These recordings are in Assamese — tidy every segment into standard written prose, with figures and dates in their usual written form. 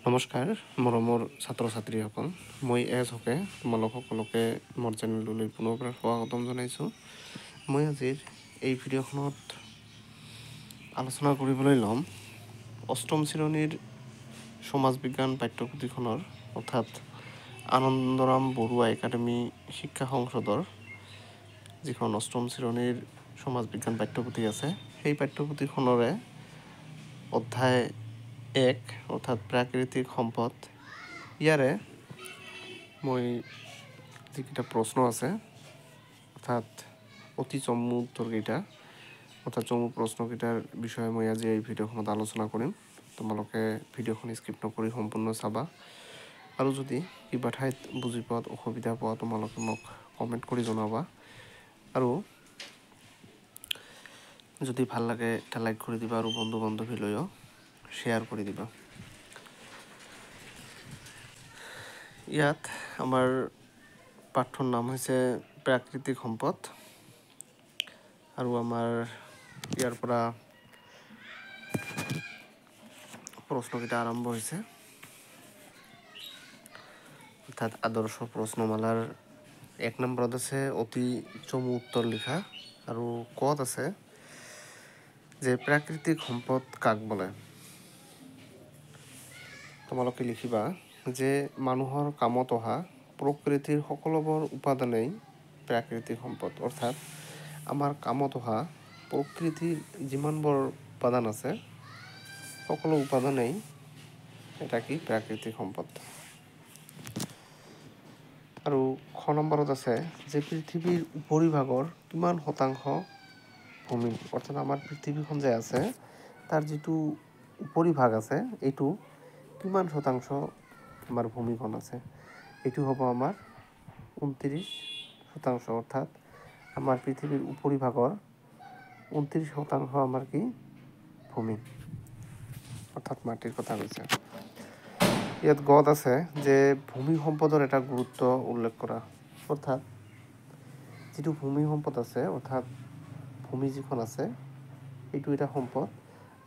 নমস্কাৰ মৰমৰ ছাত্ৰ ছাত্ৰীসকল, মই এছ হকে তোমালোক সকলোকে মোৰ চেনেললৈ পুনৰ স্বাগতম জনাইছোঁ। মই আজিৰ এই ভিডিঅ'খনত আলোচনা কৰিবলৈ ল'ম অষ্টম শ্ৰেণীৰ সমাজ বিজ্ঞান পাঠ্যপুথিখনৰ অৰ্থাৎ আনন্দৰাম বৰুৱা একাডেমী শিক্ষা সংসদৰ যিখন অষ্টম শ্ৰেণীৰ সমাজ বিজ্ঞান পাঠ্যপুথি আছে, সেই পাঠ্যপুথিখনৰে অধ্যায় 1 অৰ্থাৎ প্ৰাকৃতিক সম্পদ, ইয়াৰে মই যিকেইটা প্ৰশ্ন আছে অৰ্থাৎ অতি চমু উত্তৰকেইটা অৰ্থাৎ চমু প্ৰশ্নকেইটাৰ বিষয়ে মই আজি এই ভিডিঅ'খনত আলোচনা কৰিম। তোমালোকে ভিডিঅ'খন স্কিপ নকৰি সম্পূৰ্ণ চাবা আৰু যদি কিবা ঠাইত বুজি পোৱাত অসুবিধা পোৱা তোমালোকে মোক কমেণ্ট কৰি জনাবা আৰু যদি ভাল লাগে এটা লাইক কৰি দিবা আৰু বন্ধু বান্ধৱীলৈও শ্বেয়াৰ কৰি দিবা। ইয়াত আমাৰ পাঠৰ নাম হৈছে প্ৰাকৃতিক সম্পদ আৰু আমাৰ ইয়াৰ পৰা প্ৰশ্নকেইটা আৰম্ভ হৈছে। অৰ্থাৎ আদৰ্শ প্ৰশ্নমালাৰ 1 নম্বৰত আছে অতি চমু উত্তৰ লিখা আৰু ক'ত আছে যে প্ৰাকৃতিক সম্পদ কাক বোলে। তোমালোকে লিখিবা যে মানুহৰ কামত অহা প্ৰকৃতিৰ সকলোবোৰ উপাদানেই প্ৰাকৃতিক সম্পদ। অৰ্থাৎ আমাৰ কামত অহা প্ৰকৃতিৰ যিমানবোৰ উপাদান আছে সকলো উপাদানেই এটা কি প্ৰাকৃতিক সম্পদ। আৰু খ নম্বৰত আছে যে পৃথিৱীৰ উপৰিভাগৰ কিমান শতাংশ ভূমি। অৰ্থাৎ আমাৰ পৃথিৱীখন যে আছে তাৰ যিটো উপৰিভাগ আছে এইটো কিমান শতাংশ আমাৰ ভূমিখন আছে, এইটো হ'ব আমাৰ 29%। অৰ্থাৎ আমাৰ পৃথিৱীৰ উপৰিভাগৰ 29% আমাৰ কি ভূমি, অৰ্থাৎ মাটিৰ কথা কৈছে। ইয়াত গত আছে যে ভূমি সম্পদৰ এটা গুৰুত্ব উল্লেখ কৰা। অৰ্থাৎ যিটো ভূমি সম্পদ আছে অৰ্থাৎ ভূমি যিখন আছে এইটো এটা সম্পদ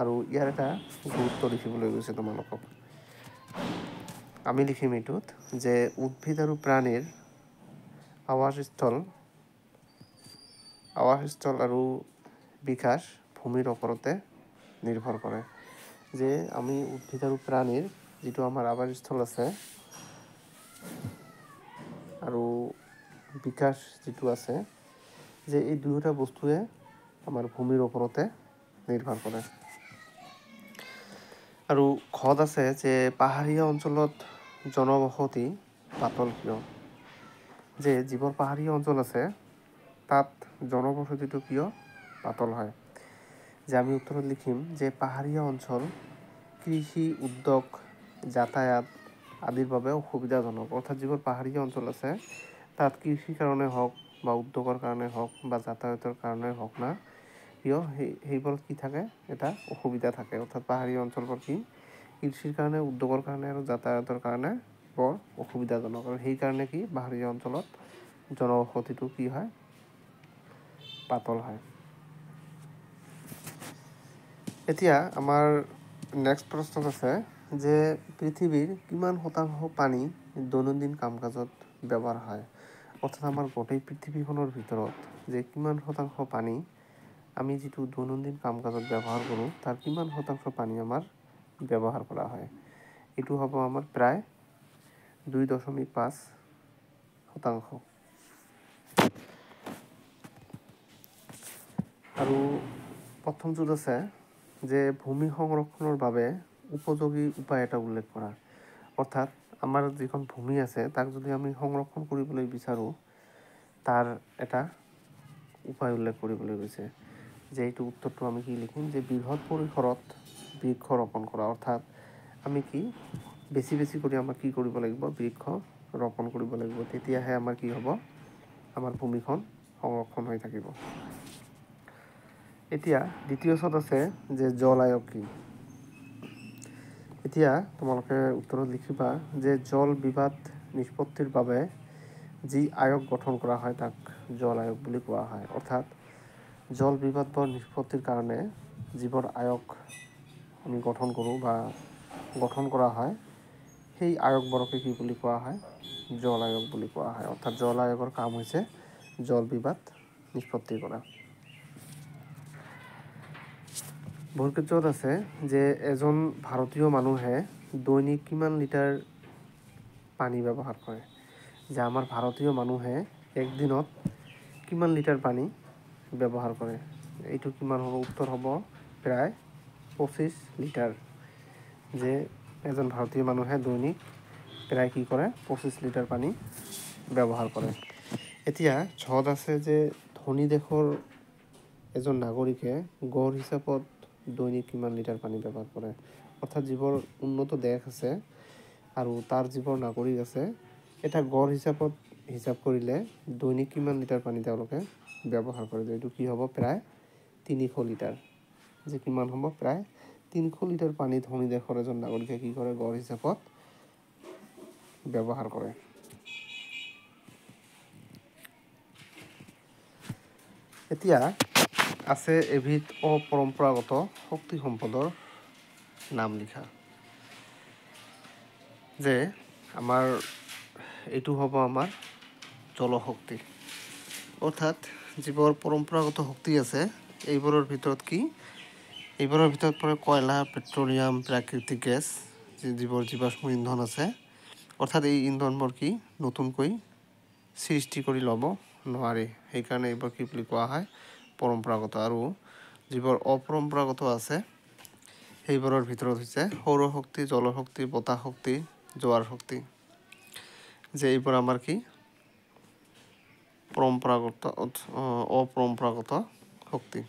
আৰু ইয়াৰ এটা গুৰুত্ব লিখিবলৈ গৈছে তোমালোকক। আমি লিখিম এইটোত যে উদ্ভিদ আৰু প্ৰাণীৰ আৱাসস্থল আৰু বিকাশ ভূমিৰ ওপৰতে নিৰ্ভৰ কৰে। যে আমি উদ্ভিদ আৰু প্ৰাণীৰ যিটো আমাৰ আৱাসস্থল আছে আৰু বিকাশ যিটো আছে যে এই দুয়োটা বস্তুৱে আমাৰ ভূমিৰ ওপৰতে নিৰ্ভৰ কৰে। আৰু ঘত আছে যে পাহাৰীয়া অঞ্চলত জনবসতি পাতল কিয়। যে যিবোৰ পাহাৰীয়া অঞ্চল আছে তাত জনবসতিটো কিয় পাতল হয়। যে আমি উত্তৰত লিখিম যে পাহাৰীয়া অঞ্চল কৃষি উদ্যোগ যাতায়াত আদিৰ বাবে অসুবিধাজনক। অৰ্থাৎ যিবোৰ পাহাৰীয়া অঞ্চল আছে তাত কৃষিৰ কাৰণে হওক বা উদ্যোগৰ কাৰণে হওক বা যাতায়াতৰ কাৰণে হওক না কিয় সেইবোৰত কি থাকে এটা অসুবিধা থাকে। অৰ্থাৎ পাহাৰীয়া অঞ্চলবোৰ কি কৃষিৰ কাৰণে উদ্যোগৰ কাৰণে আৰু যাতায়াতৰ কাৰণে বৰ অসুবিধাজনক আৰু সেইকাৰণে কি পাহাৰীয়া অঞ্চলত জনবসতিটো কি হয় পাতল হয়। এতিয়া আমাৰ নেক্সট প্ৰশ্নত আছে যে পৃথিৱীৰ কিমান শতাংশ পানী দৈনন্দিন কাম কাজত ব্যৱহাৰ হয়। অৰ্থাৎ আমাৰ গোটেই পৃথিৱীখনৰ ভিতৰত যে কিমান শতাংশ পানী আমি যিটো দৈনন্দিন কাম কাজত ব্যৱহাৰ কৰোঁ তাৰ কিমান শতাংশ পানী আমাৰ ব্যৱহাৰ কৰা হয়। এইটো হ'ব আমাৰ প্ৰায় 2.5%। আৰু প্ৰথমটোত আছে যে ভূমি সংৰক্ষণৰ বাবে উপযোগী উপায় এটা উল্লেখ কৰা। অৰ্থাৎ আমাৰ যিখন ভূমি আছে তাক যদি আমি সংৰক্ষণ কৰিবলৈ বিচাৰোঁ তাৰ এটা উপায় উল্লেখ কৰিবলৈ গৈছে। যে এইটো উত্তৰটো আমি কি লিখিম যে বৃহৎ পৰিসৰত বৃক্ষ ৰোপণ কৰা। অৰ্থাৎ আমি কি বেছি কৰি আমাৰ কি কৰিব লাগিব বৃক্ষ ৰোপণ কৰিব লাগিব, তেতিয়াহে আমাৰ কি হ'ব আমাৰ ভূমিখন সংৰক্ষণ হৈ থাকিব। এতিয়া দ্বিতীয়ত আছে যে জল আয়োগ কি। এতিয়া তোমালোকে উত্তৰত লিখিবা যে জল বিবাদ নিষ্পত্তিৰ বাবে যি আয়োগ গঠন কৰা হয় তাক জল আয়োগ বুলি কোৱা হয়। অৰ্থাৎ জল বিবাদৰ নিষ্পত্তিৰ কাৰণে যিবোৰ আয়োগ আমি গঠন কৰোঁ বা গঠন কৰা হয় সেই আয়োগবোৰকে কি বুলি কোৱা হয়? জল আয়োগ বুলি কোৱা হয়। অৰ্থাৎ জল আয়োগৰ কাম হৈছে জল বিবাদ নিষ্পত্তি কৰা। বহুত ক্ষেত্ৰত আছে যে এজন ভাৰতীয় মানুহে দৈনিক কিমান লিটাৰ পানী ব্যৱহাৰ কৰে। যে আমাৰ ভাৰতীয় মানুহে একদিনত কিমান লিটাৰ পানী ব্যৱহাৰ কৰে। এইটো কিমান হ'ব? উত্তৰ হ'ব প্ৰায় 25 লিটাৰ। যে এজন ভাৰতীয় মানুহে দৈনিক প্ৰায় কি কৰে? 25 লিটাৰ পানী ব্যৱহাৰ কৰে। এতিয়া ঝদ আছে যে ধনী দেশৰ এজন নাগৰিকে গড় হিচাপত দৈনিক কিমান লিটাৰ পানী ব্যৱহাৰ কৰে। অৰ্থাৎ যিবোৰ উন্নত দেশ আছে আৰু তাৰ যিবোৰ নাগৰিক আছে, এটা গড় হিচাপত হিচাপ কৰিলে দৈনিক কিমান লিটাৰ পানী তেওঁলোকে ব্যৱহাৰ কৰে। এইটো কি হ'ব? প্ৰায় 300 লিটাৰ। যে কিমান হ'ব? প্ৰায় 300 লিটাৰ পানী ধনী দেশৰ এজন নাগৰিকে কি কৰে? গড় হিচাপত ব্যৱহাৰ কৰে। এতিয়া আছে এবিধ অপৰম্পৰাগত শক্তি সম্পদৰ নাম লিখা। যে আমাৰ এইটো হ'ব আমাৰ জলশক্তি। অৰ্থাৎ যিবোৰ পৰম্পৰাগত শক্তি আছে এইবোৰৰ ভিতৰত কি? এইবোৰৰ ভিতৰত পৰে কয়লা, পেট্ৰলিয়াম, প্ৰাকৃতিক গেছ, যিবোৰ জীৱাশ্ম ইন্ধন আছে। অৰ্থাৎ এই ইন্ধনবোৰ কি নতুনকৈ সৃষ্টি কৰি ল'ব নোৱাৰি। সেইকাৰণে এইবোৰ কি বুলি কোৱা হয়? পৰম্পৰাগত। আৰু যিবোৰ অপৰম্পৰাগত আছে সেইবোৰৰ ভিতৰত হৈছে সৌৰশক্তি, জলশক্তি, বতাহ শক্তি, জোৱাৰ শক্তি। যে এইবোৰ আমাৰ কি অপৰম্পৰাগত শক্তি।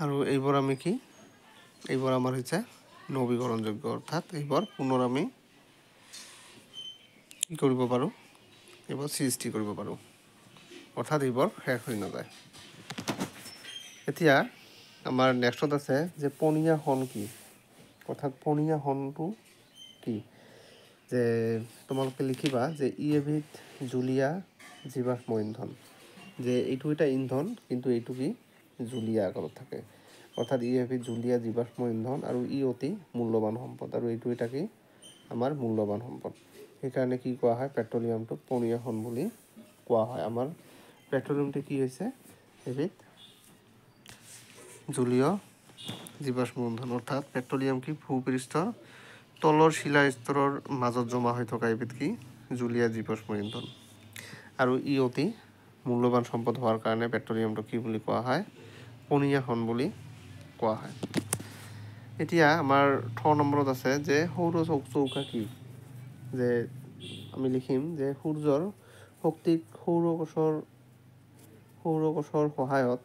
আৰু এইবোৰ আমি কি? এইবোৰ আমাৰ হৈছে নৱীকৰণযোগ্য। অৰ্থাৎ এইবোৰ পুনৰ আমি কি কৰিব পাৰোঁ? এইবোৰ সৃষ্টি কৰিব পাৰোঁ। অৰ্থাৎ এইবোৰ শেষ হৈ নাযায়। এতিয়া আমাৰ নেক্সটত আছে যে পনীয়া শণ কি? অৰ্থাৎ পনীয়া শণটো কি? যে তোমালোকে লিখিবা যে ই এবিধ জুলীয়া জীৱাশ্ম ইন্ধন। যে এইটো এটা ইন্ধন, কিন্তু এইটো কি জুলীয়া আকাৰত থাকে। অৰ্থাৎ ই এবিধ জুলীয়া জীৱাশ্ম ইন্ধন আৰু ই অতি মূল্যৱান সম্পদ। আৰু এইটো এটা কি আমাৰ মূল্যৱান সম্পদ। সেইকাৰণে কি কোৱা হয়? পেট্ৰলিয়ামটোক পনীয়া শণ বুলি কোৱা হয়। আমাৰ পেট্ৰলিয়ামটো কি হৈছে? এবিধ জুলীয় জীৱাশ্ম ইন্ধন। অৰ্থাৎ পেট্ৰলিয়াম কি ভূপৃষ্ঠৰ তলৰ শিলা স্তৰৰ মাজত জমা হৈ থকা এবিধ কি জুলীয়া জীৱাশ্ম ইন্ধন। আৰু ই অতি মূল্যৱান সম্পদ হোৱাৰ কাৰণে পেট্ৰলিয়ামটো কি বুলি কোৱা হয়? পনীয়া শণ বুলি কোৱা হয়। এতিয়া আমাৰ 6 নম্বৰত আছে যে সৌৰ চৌকা কি? যে আমি লিখিম যে সূৰ্যৰ শক্তিক সৌৰকোষৰ সহায়ত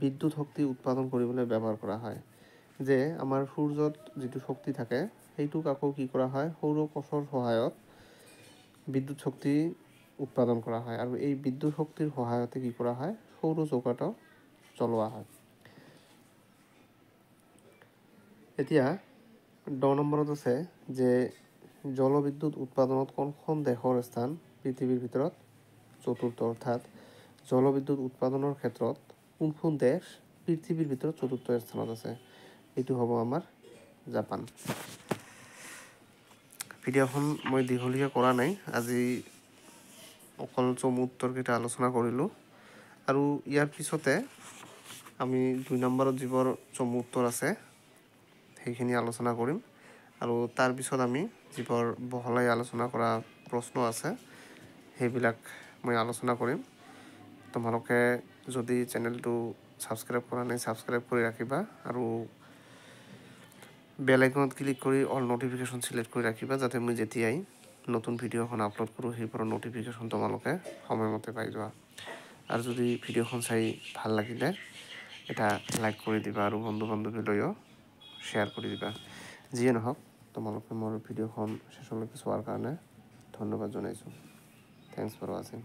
বিদ্যুৎ শক্তি উৎপাদন কৰিবলৈ ব্যৱহাৰ কৰা হয়। যে আমাৰ সূৰ্যত যিটো শক্তি থাকে সেইটোক আকৌ কি কৰা হয়? সৌৰকোষৰ সহায়ত বিদ্যুৎ শক্তি উৎপাদন কৰা হয়। আৰু এই বিদ্যুৎ শক্তিৰ সহায়তে কি কৰা হয়? সৌৰ চৌকাটো চলোৱা হয়। এতিয়া 10 নম্বৰত আছে যে জলবিদ্যুৎ উৎপাদনত কোনখন দেশৰ স্থান পৃথিৱীৰ ভিতৰত চতুৰ্থ। অৰ্থাৎ জলবিদ্যুৎ উৎপাদনৰ ক্ষেত্ৰত কোনখন দেশ পৃথিৱীৰ ভিতৰত চতুৰ্থ স্থানত আছে? এইটো হ'ব আমাৰ জাপান। ভিডিঅ'খন মই দীঘলীয়া কৰা নাই। আজি অকল চমু উত্তৰকেইটা আলোচনা কৰিলোঁ। আৰু ইয়াৰ পিছতে আমি 2 নম্বৰত যিবোৰ চমু উত্তৰ আছে সেইখিনি আলোচনা কৰিম। আৰু তাৰপিছত আমি যিবোৰ বহলাই আলোচনা কৰা প্ৰশ্ন আছে সেইবিলাক মই আলোচনা কৰিম। তোমালোকে যদি চেনেলটো ছাবস্ক্ৰাইব কৰা নাই ছাবস্ক্ৰাইব কৰি ৰাখিবা। আৰু বেল আইকনত ক্লিক কৰি অল নটিফিকেশ্যন ছিলেক্ট কৰি ৰাখিবা, যাতে মই যেতিয়াই নতুন ভিডিঅ'খন আপলোড কৰোঁ সেইবোৰৰ নটিফিকেশ্যন তোমালোকে সময়মতে পাই যোৱা। আৰু যদি ভিডিঅ'খন চাই ভাল লাগিলে এটা লাইক কৰি দিবা আৰু বন্ধু বান্ধৱীলৈও শ্বেয়াৰ কৰি দিবা। যিয়ে নহওক তোমালোকে মোৰ ভিডিঅ'খন শেষলৈকে চোৱাৰ কাৰণে ধন্যবাদ জনাইছোঁ। থেংকছ ফৰ ৱাচিং।